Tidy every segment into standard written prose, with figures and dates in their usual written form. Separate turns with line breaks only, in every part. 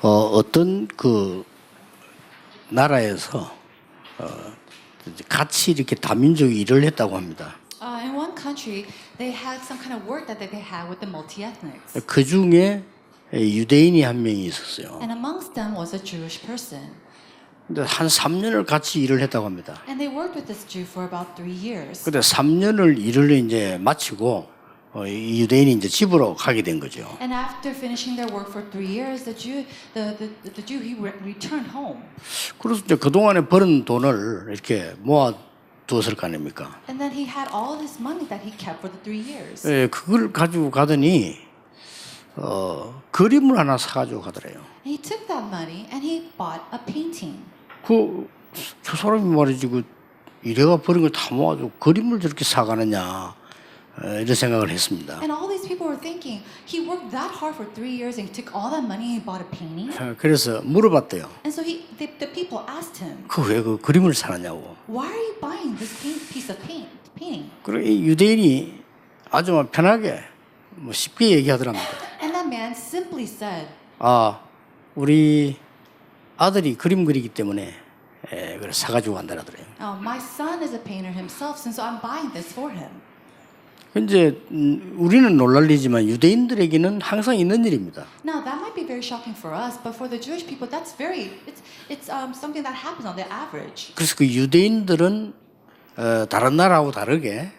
어떤 그 나라에서 같이 이렇게 다민족 일을 했다고 합니다.
In one country, they had some kind of work that they had with the multi-ethnics.
그 중에 유대인이 한 명이 있었어요.
And amongst them was a Jewish person.
근데 한 3년을 같이 일을 했다고 합니다.
And they worked with this Jew for about 3 years.
근데 3년을 일을 이제 마치고 이 유대인이 이제 집으로 가게 된 거죠.
And after finishing their work for 3 years, the Jew he returned home.
그래서 이제 그 동안에 벌은 돈을 이렇게 모아 두었을 거 아닙니까?
And then he had all this money that he kept for the 3 years.
예, 그걸 가지고 가더니 그림을 하나 사가지고 가더래요.
And he took that money and he bought a painting.
저 사람이 말이지 이래가 버린 걸 다 모아주고 그림을 저렇게 사가느냐 이런 생각을 했습니다.
And all these people were thinking, he worked that hard for 3 years and he took all that money and he bought a painting.
그래서 물어봤대요.
And so the people asked him,
왜 그 그림을 사느냐고.
why are you buying this piece of painting?
그리고 이 유대인이 아주 편하게 쉽게 얘기하더랍니다.
And that man simply said,
우리 아들이 그림 그리기 때문에 그래 사가지고 간다라더래요.
my son is a painter himself, and so I'm buying this for him.
이제 우리는 놀랄리지만 유대인들에게는 항상 있는 일입니다.
Now that might be very shocking for us, but for the Jewish people, that's it's something that happens on the average.
그래서 그 유대인들은 다른 나라하고 다르게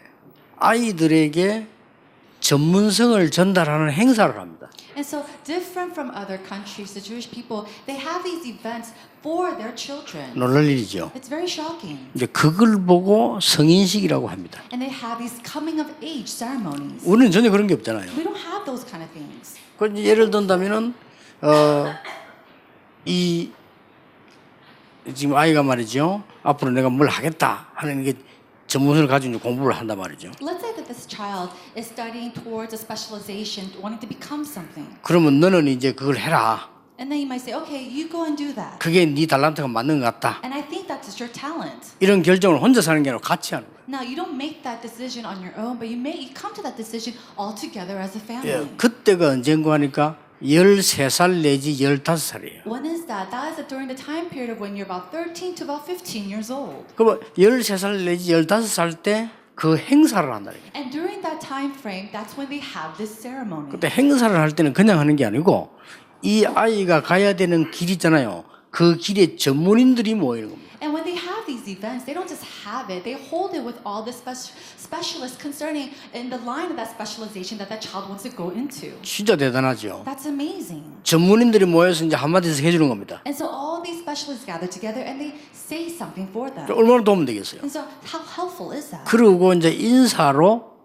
아이들에게 전문성을 전달하는 행사를 합니다.
And so different from other countries, the Jewish people, they have these events for their children.
놀랄 일이죠.
It's very shocking.
이제 그걸 보고 성인식이라고 합니다.
And they have these coming of age ceremonies.
우리는 전혀 그런 게 없잖아요.
We don't have those kind of things.
그 예를 든다면은 이 지금 아이가 말이죠. 앞으로 내가 뭘 하겠다 하는 게 전문성을 가지고 이제 공부를 한단 말이죠.
Let's say that this child is studying towards a specialization, wanting to become something.
그러면 너는 이제 그걸 해라.
And then you might say, okay, you go and do that.
그게 네 달란트가 맞는 것 같다.
And I think that's your talent.
이런 결정을 혼자 사는 게 아니라 같이 하는 거예요.
Now, you don't make that decision on your own, but you come to that decision all together as a family.
예, 그때가 언젠가 하니까 13살 내지 15살이에요.
When is that? That is during the time period of when you're about 13 to about 15 years old.
그럼 13살 내지 15살 때 그 행사를 한다.
And during that time frame, that's when they have this ceremony.
그때 행사를 할 때는 그냥 하는 게 아니고 이 아이가 가야 되는 길 있잖아요. 그 길에 전문인들이 모이는 겁니다.
And when they have these events, they don't just have it. They hold it with all the specialists concerning in the line of that specialization that child wants to go into.
진짜 대단하죠.
That's amazing.
전문인들이 모여서 이제 한마디씩 해주는 겁니다.
And so all these specialists gather together and they say something for them.
얼마나 도움 되겠어요.
And so how helpful is that?
그리고 이제 인사로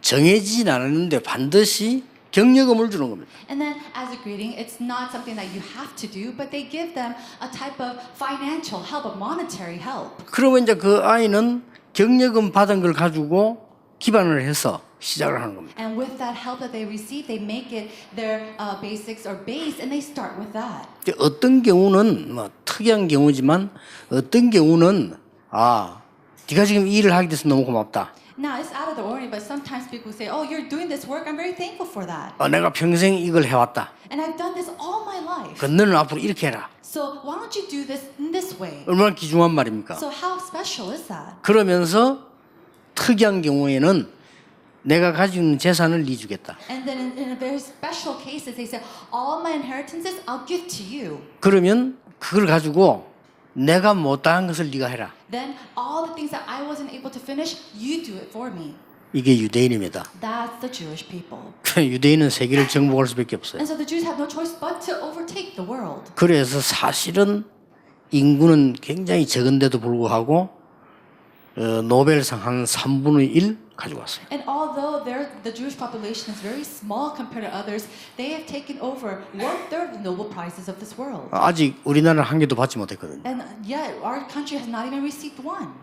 정해지진 않았는데 반드시 격려금을 주는 겁니다.
And then as a greeting, it's not something that you have to do, but they give them a type of financial help, a monetary help.
그러면 이제 그 아이는 격려금 받은 걸 가지고 기반을 해서 시작을 하는 겁니다.
And with that help that they receive, they make it their basics or base, and they start with that.
어떤 경우는 특이한 경우지만 어떤 경우는 네가 지금 이 일을 하게 돼서 너무 고맙다.
Now, it's out of the ordinary, but sometimes people say, oh, you're doing this work. I'm very thankful for that.
내가 평생 이걸 해왔다.
And I've done this all my life.
너는 앞으로 이렇게 해라.
So why don't you do this in this way?
얼마나 귀중한 말입니까?
So how special is that?
그러면서 특이한 경우에는 내가 가지고 있는 재산을 네 주겠다.
And then in a very special cases, they say, all my inheritances, I'll give to you.
그러면 그걸 가지고 내가 못한 것을 네가 해라.
Then all the things that I wasn't able to finish, you do it for me.
이게 유대인입니다.
That's the Jewish people.
유대인은 세계를 정복할 수밖에 없어요.
And so the Jews have no choice but to overtake the world.
그래서 사실은 인구는 굉장히 적은데도 불구하고 노벨상 한 3분의 1 가지고 왔어요.
And although the Jewish population is very small compared to others, they have taken over 1/3 of the Nobel Prizes of this world.
아직 우리나라는 한 개도 받지 못했거든요.
And yet our country has not even received one.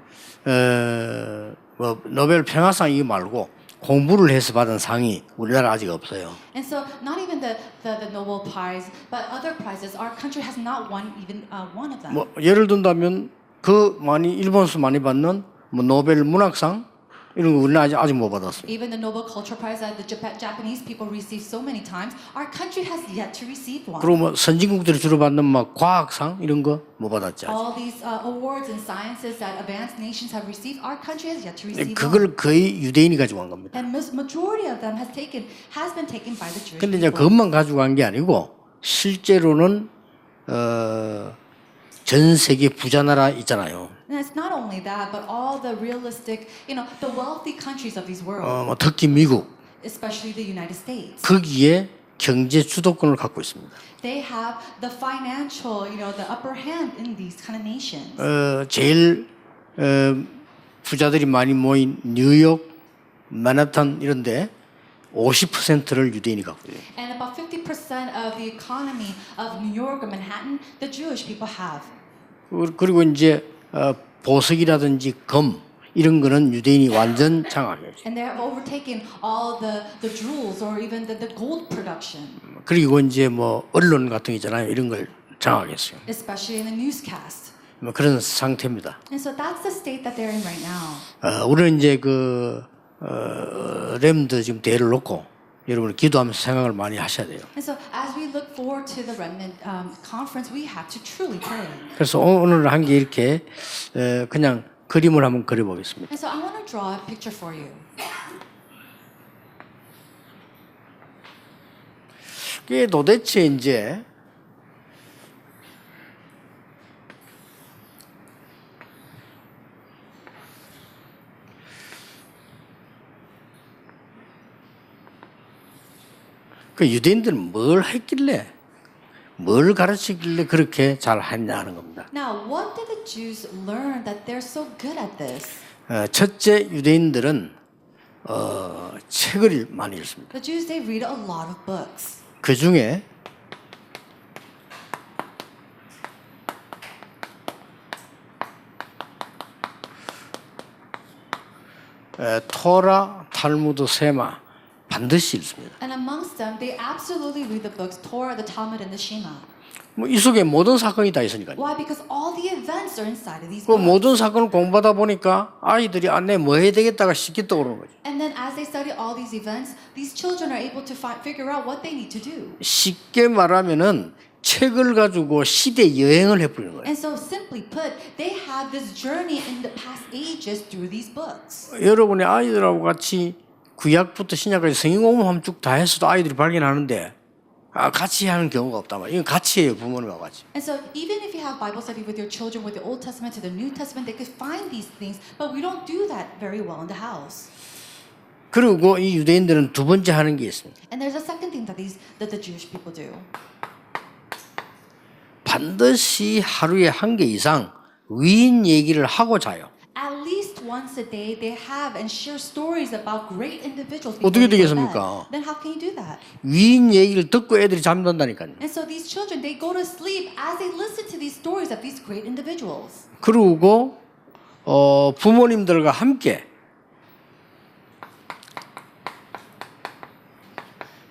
노벨 평화상 이거 말고 공부를 해서 받은 상이 우리나라 아직 없어요.
And so not even the Nobel Prize, but other prizes, our country has not won even one of them.
예를 든다면 그 일본에서 많이 받는 노벨 문학상 이런 거 우리는 아직 못 받았어요.
Even the Nobel Culture Prize that the Japanese people receive so many times, our country has yet to receive one.
그리고 뭐 선진국들이 주로 받는 막 과학상 이런 거 못 받았지. 아직.
All these awards and sciences that advanced nations have received, our country has yet to receive one.
그걸 거의 유대인이 가지고 간 겁니다.
And majority of them has been taken by the Jewish
근데 이제
people.
그것만 가지고 간 게 아니고 실제로는 전 세계 부자 나라 있잖아요.
And it's not only that, but all the realistic, the wealthy countries of these world,
뭐 특히 미국
especially the United States,
거기에 경제 주도권을 갖고 있습니다.
they have the financial, the upper hand in these kind of nations.
제일 부자들이 많이 모인 뉴욕, 맨하탄 이런데 50%를 유대인이 갖고 있어요.
And about 50% of the economy of New York or Manhattan, the Jewish people have.
그리고 이제 보석이라든지 금 이런 거는 유대인이 완전 장악해요.
And they have overtaken all the jewels or even the gold production,
그리고 이제 뭐 언론 같은 거 있잖아요. 이런 걸 장악했어요.
especially in the newscast.
뭐 그런 상태입니다.
And so that's the state that they're in right now.
우리는 이제 렘드 지금 대회를 놓고 여러분 기도하면서 생각을 많이 하셔야 돼요.
And so as we look forward to the Remnant conference, we have to truly pray.
그래서 오늘 한 게 이렇게 그냥 그림을 한번 그려보겠습니다.
And so I want to draw a picture for you.
이게 도대체 이제 그 유대인들은 뭘 했길래 뭘 가르치길래 그렇게 잘 했냐 하는 겁니다.
Now, what did the Jews learn that they're so good at this?
첫째 유대인들은 책을 많이 읽습니다.
The Jews, they read a lot of books.
그 중에 토라, 탈무드, 세마 반드시 읽습니다.
And amongst them, they absolutely read the books Torah, the Talmud, and the Shema.
뭐 이 속에 모든 사건이 다 있으니까요.
Why? Because all the events are inside of these
그
books.
모든 사건을 공부하다 보니까 아이들이 내 뭐 해야 되겠다가 쉽게 떠오르는 거죠.
And then as they study all these events, these children are able to figure out what they need to do.
쉽게 말하면은 책을 가지고 시대 여행을 해버리는 거예요.
And so simply put, they have this journey in the past ages through these books.
여러분의 아이들하고 같이 구약부터 신약까지 성경 공부하면 쭉 다 했어도 아이들이 발견하는데 같이 하는 경우가 없단 말이에요. 이건 같이 해요, 부모님하고 같이.
And so even if you have Bible study with your children with the Old Testament to the New Testament, they could find these things, but we don't do that very well in the house.
그리고 이 유대인들은 두 번째 하는 게 있습니다.
And there's a second thing that the Jewish people do.
반드시 하루에 한 개 이상 위인 얘기를 하고 자요.
At least once a day, they have and share stories about great individuals. before
어떻게
they go to
되겠습니까?
bed. Then how can you do that?
위인 얘기를 듣고 애들이 잠든다니까요.
And so these children, they go to sleep as they listen to these stories of these great individuals.
그리고 부모님들과 함께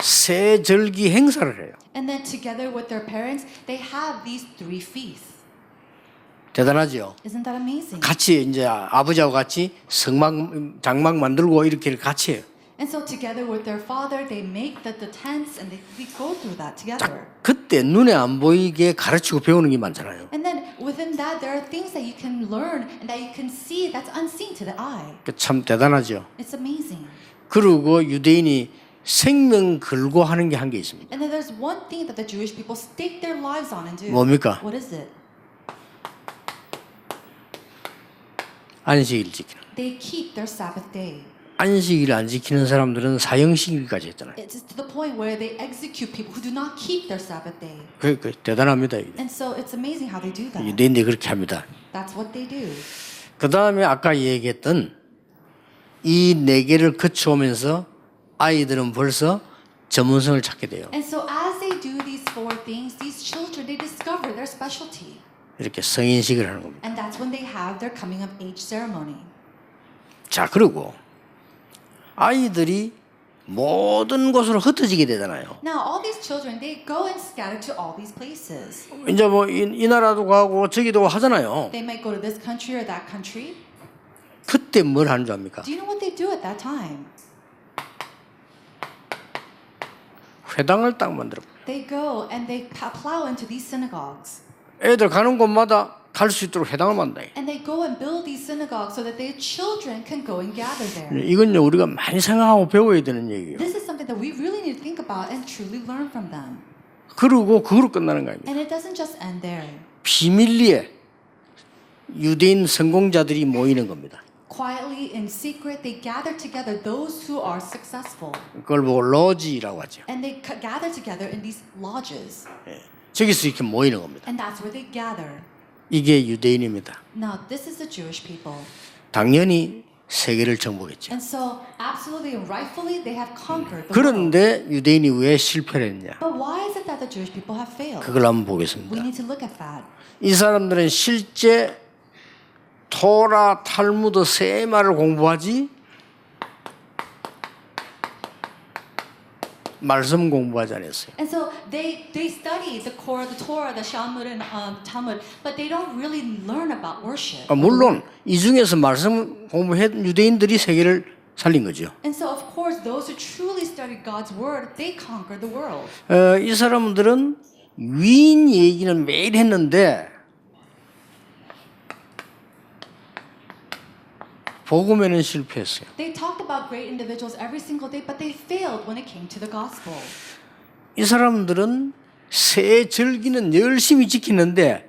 세 절기 행사를 해요.
And then together with their parents, they have these 3 feasts.
대단하죠.
Isn't that amazing?
같이 이제 아버지하고 같이 장막 만들고 이렇게 같이 해요.
And so together with their father, they make the tents and they go through that together.
그때 눈에 안 보이게 가르치고 배우는 게 많잖아요.
And then within that, there are things that you can learn and that you can see that's unseen to the eye.
참 대단하죠.
It's amazing.
그리고 유대인이 생명 걸고 하는 게 한 게 있습니다.
And then there's one thing that the Jewish people stake their lives on and do.
뭡니까?
What is it?
안식일을 지키는.
They keep their Sabbath day.
안식일을 안 지키는 사람들은 사형시키기까지 했잖아요.
It's to the point where they execute people who do not keep their Sabbath day.
그 대단합니다. 이게.
And so it's amazing how they do that.
유대인들이 그렇게 합니다.
That's what they do.
그 다음에 아까 얘기했던 이 네 개를 거쳐오면서 아이들은 벌써 전문성을 찾게 돼요.
And so as they do these 4 things, these children, they discover their specialty.
이렇게 성인식을 하는 겁니다.
And that's when they have their coming of age ceremony.
자, 그리고 아이들이 모든 곳으로 흩어지게 되잖아요.
Now, all these children, they go and scatter to all these places.
이제 뭐 이 나라도 가고 저기도 하잖아요.
They might go to this country or that country.
그때 뭘 하는 줄 압니까?
Do you know what they do at that time?
회당을 딱 만들어.
They go and they plow into these synagogues.
애들 가는 곳마다 갈 수 있도록 회당을 만든다.
And they go and build these synagogues so that their children can go and gather there.
이건요 우리가 많이 생각하고 배워야 되는 얘기예요.
This is something that we really need to think about and truly learn from them.
그리고 그거로 끝나는 거 아닙니까?
And it doesn't just end there.
비밀리에 유대인 성공자들이 모이는 겁니다.
Quietly, in secret, they gather together those who are successful.
그걸 보고 로지라고 하죠.
And they gather together in these lodges.
저기서 이렇게 모이는 겁니다.
And that's where they gather.
이게 유대인입니다.
Now, this is the Jewish people.
당연히 세계를 정복했죠.
And so, absolutely and rightfully, they have conquered the world.
그런데 유대인이 왜 실패를 했냐?
But why is it that the Jewish people have failed?
그걸 한번
We
보겠습니다.
need to look at that.
이 사람들은 실제 토라, 탈무드 세 말을 공부하지 말씀 공부하지 않았어요.
And so they study the core, the Torah, the Talmud, and Talmud, but they don't really learn about worship.
물론 이 중에서 말씀 공부한 유대인들이 세계를 살린 거죠.
And so, of course, those who truly studied God's word, they conquered the world.
이 사람들은 위인 얘기는 매일 했는데 복음에는 실패했어요.
They talked about great individuals every single day, but they failed when it came to the gospel.
이 사람들은 새 절기는 열심히 지키는데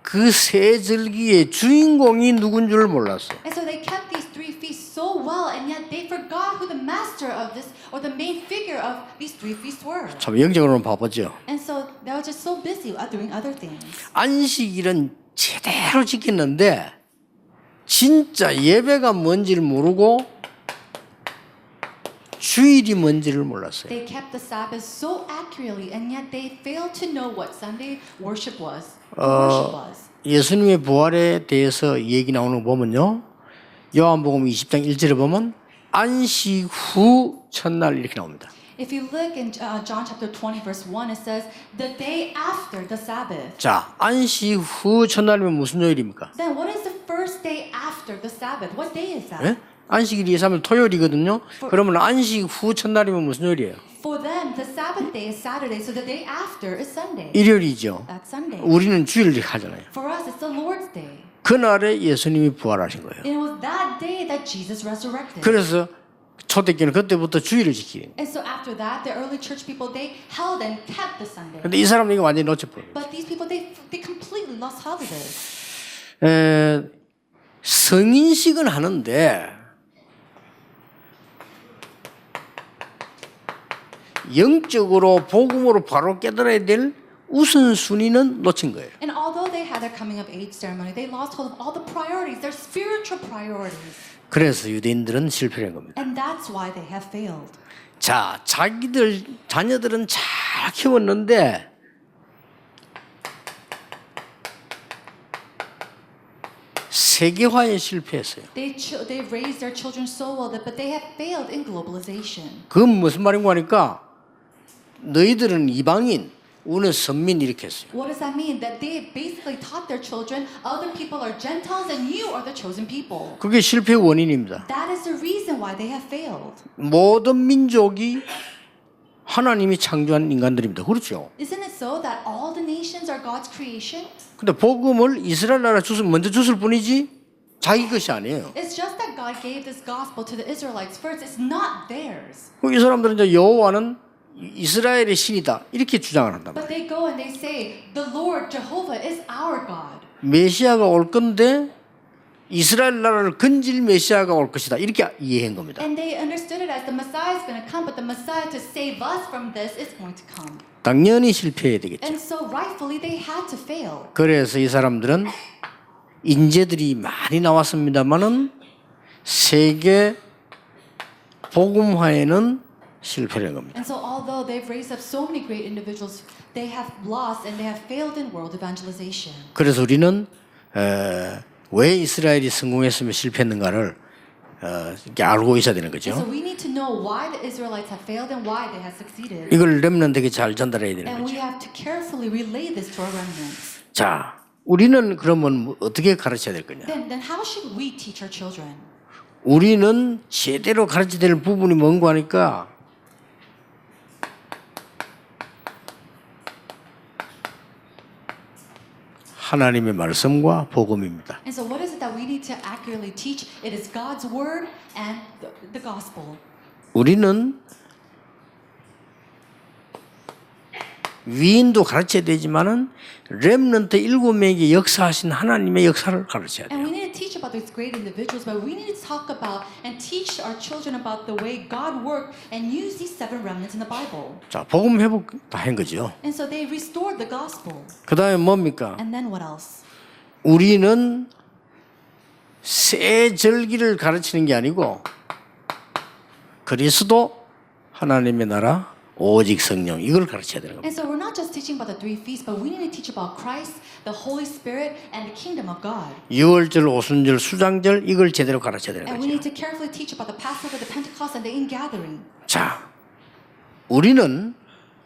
그 새 절기의 주인공이 누군 줄 몰랐어요.
And so they kept these three feasts so well, and yet they forgot who the master of this or the main figure of these three feasts were.
참 영적으로는 바쁘죠.
And so they were just so busy doing other things.
안식일은 제대로 지켰는데 진짜 예배가 뭔지를 모르고 주일이 뭔지를 몰랐어요.
They kept the Sabbath so accurately, and yet they failed to know what Sunday worship was. Worship was.
예수님의 부활에 대해서 얘기 나오는 거 보면요. 요한복음 20장 1절에 보면 안식 후 첫날 이렇게 나옵니다.
If you look in John chapter 20 verse 1, it says the day after the Sabbath.
자, 안식 후 첫날이면 무슨 요일입니까?
Then what is the first day after the Sabbath? What day is that?
예? 안식일이 예사면 토요일이거든요. 그러면 안식 후 첫날이면 무슨 요일이에요?
For them, the Sabbath day is Saturday, so the day after is Sunday.
일요일이죠.
That's Sunday.
우리는 주일을 하잖아요.
For us, it's the Lord's day.
그날에 예수님이 부활하신 거예요.
And it was that day that Jesus resurrected.
그래서 초대교회는 그때부터 주일을 지키는 거예요.
And so after that, the early church people, they held and kept the Sunday.
근데 이 사람은 이거 완전히 놓쳐버려요.
But these people, they completely lost hold of this.
성인식은 하는데 영적으로 복음으로 바로 깨달아야 될 우선순위는 놓친 거예요.
And although they had their coming of age ceremony, they lost hold of all the priorities, their spiritual priorities.
그래서 유대인들은 실패한 겁니다.
And that's why they have failed.
자, 자기들 자녀들은 잘 키웠는데 세계화에 실패했어요.
They raised their children so well, but they have failed in globalization.
그건 무슨 말인가 하니까 너희들은 이방인, 우리는 선민 이렇게 했어요.
What does that mean? That they basically taught their children, other people are Gentiles and you are the chosen people.
그게 실패의 원인입니다.
That is the reason why they have failed.
모든 민족이 하나님이 창조한 인간들입니다. 그렇죠?
Isn't it so that all the nations are God's creation?
근데 복음을 이스라엘 나라 먼저 줬을 뿐이지 자기 것이 아니에요.
It's just that God gave this gospel to the Israelites first. It's not theirs.
이 사람들은 이제 여호와는 이스라엘의 신이다 이렇게 주장을 한단 말이에요.
But they go and they say, the Lord Jehovah is our God.
메시아가 올 건데 이스라엘 나라를 건질 메시아가 올 것이다 이렇게 이해한 겁니다.
And they understood it as the Messiah is going to come, but the Messiah to save us from this is going to come.
당연히 실패해야 되겠죠.
And so rightfully they had to fail.
그래서 이 사람들은 인재들이 많이 나왔습니다만은 세계 복음화에는 실패를 한 겁니다.
And so although they've raised up so many great individuals, they have lost and they have failed in world evangelization.
그래서 우리는 왜 이스라엘이 성공했으면 실패했는가를 이렇게 알고 있어야 되는 거죠.
And so we need to know why the Israelites have failed and why they have succeeded.
이걸 렘넌트에게 잘 전달해야 되는
And we
거죠.
have to carefully relay this to our remnants.
자, 우리는 그러면 어떻게 가르쳐야 될 거냐?
Then how should we teach our children?
우리는 제대로 가르쳐야 될 부분이 뭔가 하니까 하나님의 말씀과 복음입니다.
And so what is it that we need to accurately teach? It is God's word and the gospel.
우리는 위인도 가르쳐야 되지만은 렘넌트 7명에게 역사하신 하나님의 역사를 가르쳐야
And
돼요.
we need to teach about these great individuals, but we need to talk about and teach our children about the way God worked and use these 7 remnants in the Bible.
자, 복음 회복 다 한 거죠.
And so they restored the gospel.
그다음에 뭡니까?
And then what else?
우리는 새 절기를 가르치는 게 아니고 그리스도 하나님의 나라 오직 성령 이걸 가르쳐야 되는 겁니다.
And so we're not just teaching about the 3 feasts, but we need to teach about Christ, the Holy Spirit, and the kingdom of God.
유월절, 오순절, 수장절 이걸 제대로 가르쳐야 되는
And we need
거죠.
to carefully teach about the Passover, the Pentecost, and the ingathering.
자, 우리는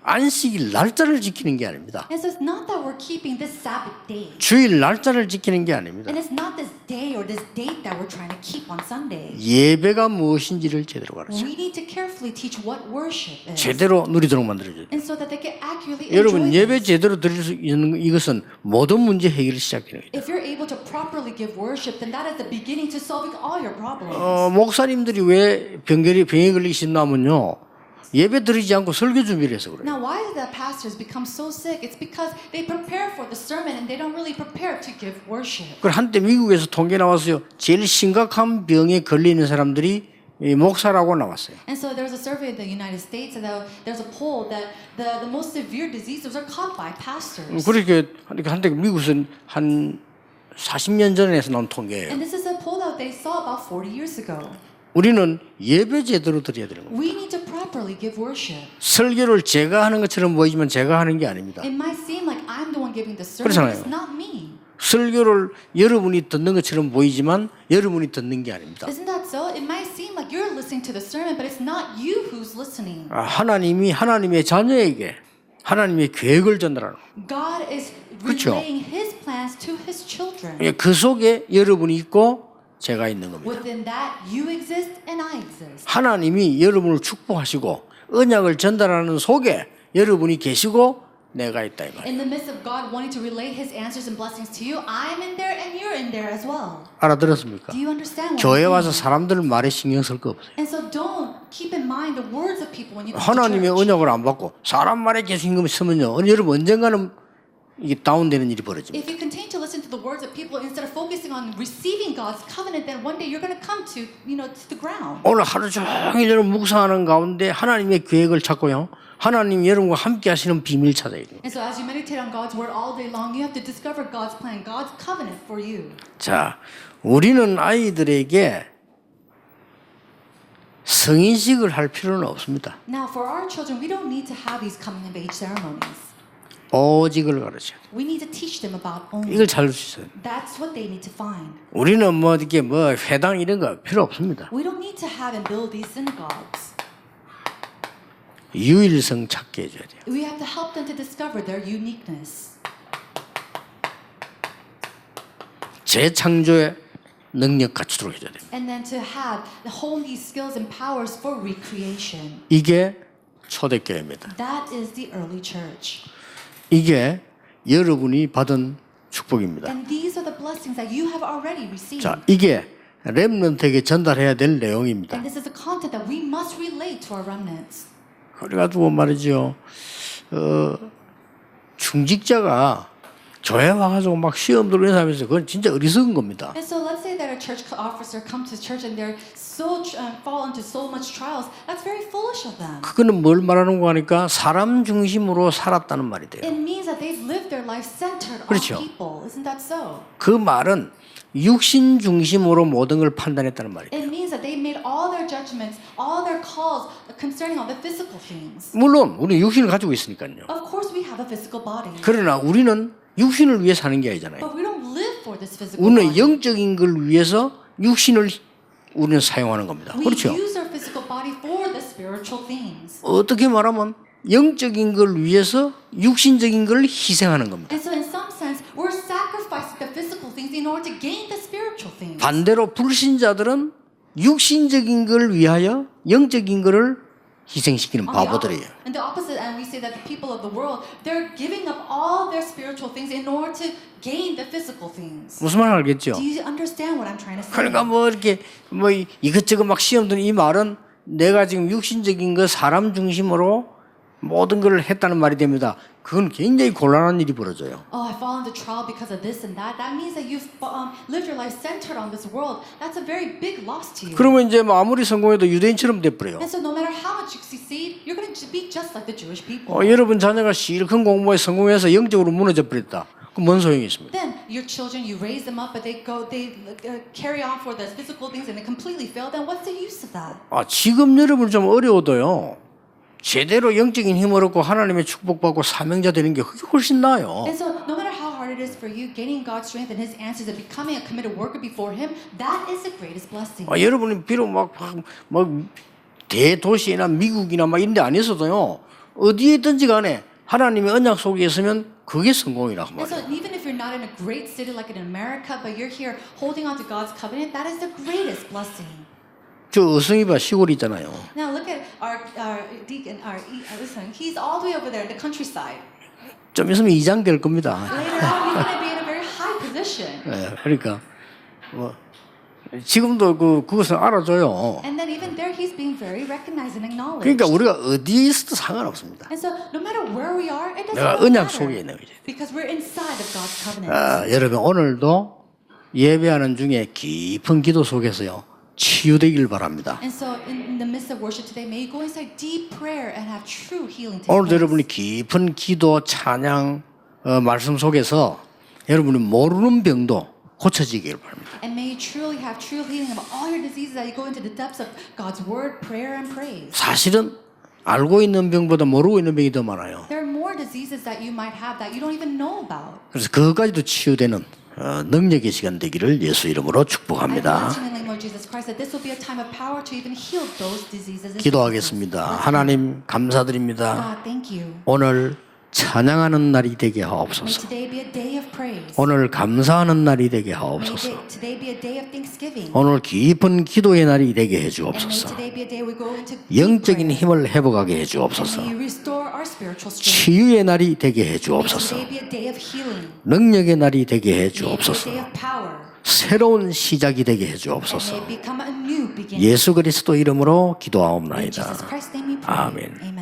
안식일 날짜를 지키는 게 아닙니다.
And so it's not that we're keeping this Sabbath day.
주일 날짜를 지키는 게 아닙니다.
And it's not this day or this date that we're trying to keep on Sunday.
예배가 무엇인지를 제대로 가르쳐.
We need to carefully teach what worship is.
제대로 누리도록 만들어줘야 돼요.
And so that they can accurately
여러분
enjoy
예배
this.
제대로 드릴 수 있는 이것은 모든 문제 해결을 시작하는 거죠.
If you're able to properly give worship, then that is the beginning to solving all your problems.
목사님들이 왜 병에 걸리기 쉽냐면요. 예배 드리지 않고 설교 준비를 해서 그래요.
Now, why did the pastors become so sick? It's because they prepare for the sermon and they don't really prepare to give worship.
그 한때 미국에서 통계 나왔어요. 제일 심각한 병에 걸리는 사람들이 이 목사라고 나왔어요.
And so there was a survey in the United States, and there's a poll that the most severe diseases are caught by pastors.
그렇게 한때 미국에서 한 40년 전에서 나온 통계예요.
And this is a poll that they saw about 40 years ago.
우리는 예배 제대로 드려야 되는 겁니다.
We need to properly give worship.
설교를 제가 하는 것처럼 보이지만 제가 하는 게 아닙니다.
It might seem like I'm the one giving the sermon, but
그렇잖아요.
it's not me.
설교를 여러분이 듣는 것처럼 보이지만 여러분이 듣는 게 아닙니다.
Isn't that so? It might seem like you're listening to the sermon, but it's not you who's listening.
하나님이 하나님의 자녀에게 하나님의 계획을 전달하는 거예요.
God is
그렇죠.
relaying His plans to His children.
그 속에 여러분이 있고 제가 있는 겁니다.
Within that, you exist and I exist.
하나님이 여러분을 축복하시고 언약을 전달하는 속에 여러분이 계시고 내가 있다 이 말이에요.
In the midst of God wanting to relay His answers and blessings to you, I'm in there and you're in there as well.
알아들었습니까?
Do you understand what
교회
I'm
와서
saying?
사람들 말에 신경 쓸 거 없어요.
And so don't keep in mind the words of people when you come to
하나님의
church.
언약을 안 받고 사람 말에 계속 신경 쓰면요. 여러분 언젠가는 이게 다운되는 일이 벌어집니다.
If you continue to listen to the words of people instead of focusing on receiving God's covenant, then one day you're going to come to the ground.
오늘 하루 종일 여러분 묵상하는 가운데 하나님의 계획을 찾고요. 하나님 여러분과 함께 하시는 비밀 찾아야 돼요.
And so as you meditate on God's word all day long, you have to discover God's plan, God's covenant for you.
자, 우리는 아이들에게 성인식을 할 필요는 없습니다.
Now, for our children, we don't need to have these coming of age ceremonies.
오직을 가르쳐야 돼요.
We need to teach them about only.
이걸 잘 수 있어요.
That's what they need to find.
우리는 뭐 이렇게 뭐 회당 이런 거 필요 없습니다.
We don't need to have and build these synagogues.
유일성 찾게 해줘야 돼요.
We have to help them to discover their uniqueness.
재창조의 능력 갖추도록 해줘야 돼요.
And then to have hone these skills and powers for recreation.
이게 초대교회입니다.
That is the early church.
이게 여러분이 받은 축복입니다.
And these are the blessings that you have already received.
자, 이게 렘넌트에게 전달해야 될 내용입니다.
And this is the content that we must relate to our remnants.
그래가지고 말이죠. 중직자가 교회 와가지고 막 시험 들고 하면서 그건 진짜 어리석은 겁니다.
And so let's say that a church officer comes to church and they're so fall into so much trials. That's very foolish of them.
그거는 뭘 말하는 거 하니까 사람 중심으로 살았다는 말이 돼요.
It means that they've lived their life centered
그렇죠.
on people. Isn't that so?
그 말은 육신 중심으로 모든 걸 판단했다는 말이에요.
It means that they made all their judgments, all their calls concerning all the physical things.
물론 우리는 육신을 가지고 있으니까요.
Of course, we have a physical body,
그러나 우리는 육신을 위해 사는 게 아니잖아요.
but we don't live for this physical
우리는
body.
영적인 걸 위해서 육신을 우리는 사용하는 겁니다.
We
그렇죠?
use our physical body for the spiritual things.
어떻게 말하면 영적인 걸 위해서 육신적인 걸 희생하는 겁니다.
And so in some sense, we're sacrificing order to gain the spiritual things.
반대로 불신자들은 육신적인 걸 위하여 영적인 거를 희생시키는 바보들이에요.
And the opposite, and we say that the people of the world, they're giving up all their spiritual things in order to gain the physical things.
무슨 말 알겠죠?
Do you understand what I'm trying to say?
그러니까 뭐 이렇게 뭐 이것저것 막 시험 드는 이 말은 내가 지금 육신적인 거 사람 중심으로 모든 걸 했다는 말이 됩니다. 그건 굉장히 곤란한 일이 벌어져요.
Oh, I fall into trial because of this and that. That means that you've lived your life centered on this world. That's a very big loss to you.
그러면 이제 뭐 아무리 성공해도 유대인처럼 돼버려요.
And so no matter how much you succeed, you're going to be just like the Jewish people.
여러분 자녀가 실컷 공부에 성공해서 영적으로 무너져 버렸다. 그럼 뭔 소용이 있습니까?
Then your children, you raise them up, but they carry on for the physical things and they completely fail. Then what's the use of that?
지금 여러분 좀 어려워도요. 제대로 영적인 힘을 얻고 하나님의 축복받고 사명자 되는 게 그게 훨씬 나아요.
And so no matter how hard it is for you, gaining God's strength and His answers and becoming a committed worker before Him, that is the greatest blessing.
여러분이 비록 막 대도시나 미국이나 막 이런 데 안 있어도요. 어디에 있든지 간에 하나님의 언약 속에 있으면 그게 성공이라고
And so
말이에요.
even if you're not in a great city like in America, but you're here holding on to God's covenant, that is the greatest blessing.
저 어성이봐 시골 있잖아요.
Now look at our deacon, listen, he's all the way over there in the countryside.
좀 있으면 이장 될 겁니다.
Later on, he's going to be in a very high position.
그러니까 뭐 지금도 그것을 알아줘요.
And then even there, he's being very recognized and acknowledged.
그러니까 우리가 어디에 있어도 상관없습니다.
And so no matter where we are, it doesn't
내가
really
언약
matter
속에 있는 거지.
because we're inside of God's covenant.
여러분 오늘도 예배하는 중에 깊은 기도 속에서요. 치유되길 바랍니다.
And so in the midst of worship today, may you go inside deep prayer and have true healing take
오늘도
place.
여러분이 깊은 기도, 찬양, 말씀 속에서 여러분이 모르는 병도 고쳐지길 바랍니다.
And may you truly have true healing of all your diseases as you go into the depths of God's word, prayer, and praise.
사실은 알고 있는 병보다 모르고 있는 병이 더 많아요.
There are more diseases that you might have that you don't even know about.
그래서 그것까지도 치유되는 능력의 시간 되기를 예수 이름으로
I
축복합니다.
bless you in the name of Jesus Christ that this will be a time of power to even heal those diseases.
기도하겠습니다. 하나님 감사드립니다.
God, thank you.
오늘 찬양하는 날이 되게
May
하옵소서.
today be a day of praise.
오늘 감사하는 날이 되게
May
하옵소서.
today be a day of thanksgiving.
오늘 깊은 기도의 날이 되게 해
And may
주옵소서.
today be a day we go into deep
영적인
prayer.
힘을 회복하게 해
And
주옵소서.
may you restore our spiritual strength.
치유의 날이 되게 해
May
주옵소서.
today be a day of healing.
능력의 날이 되게 해
May it be a
주옵소서.
day of power.
새로운 시작이 되게 해
And
주옵소서.
may it become a new beginning.
예수 그리스도 이름으로
In
기도하옵나이다.
Jesus Christ's name we pray.
아멘.
Amen.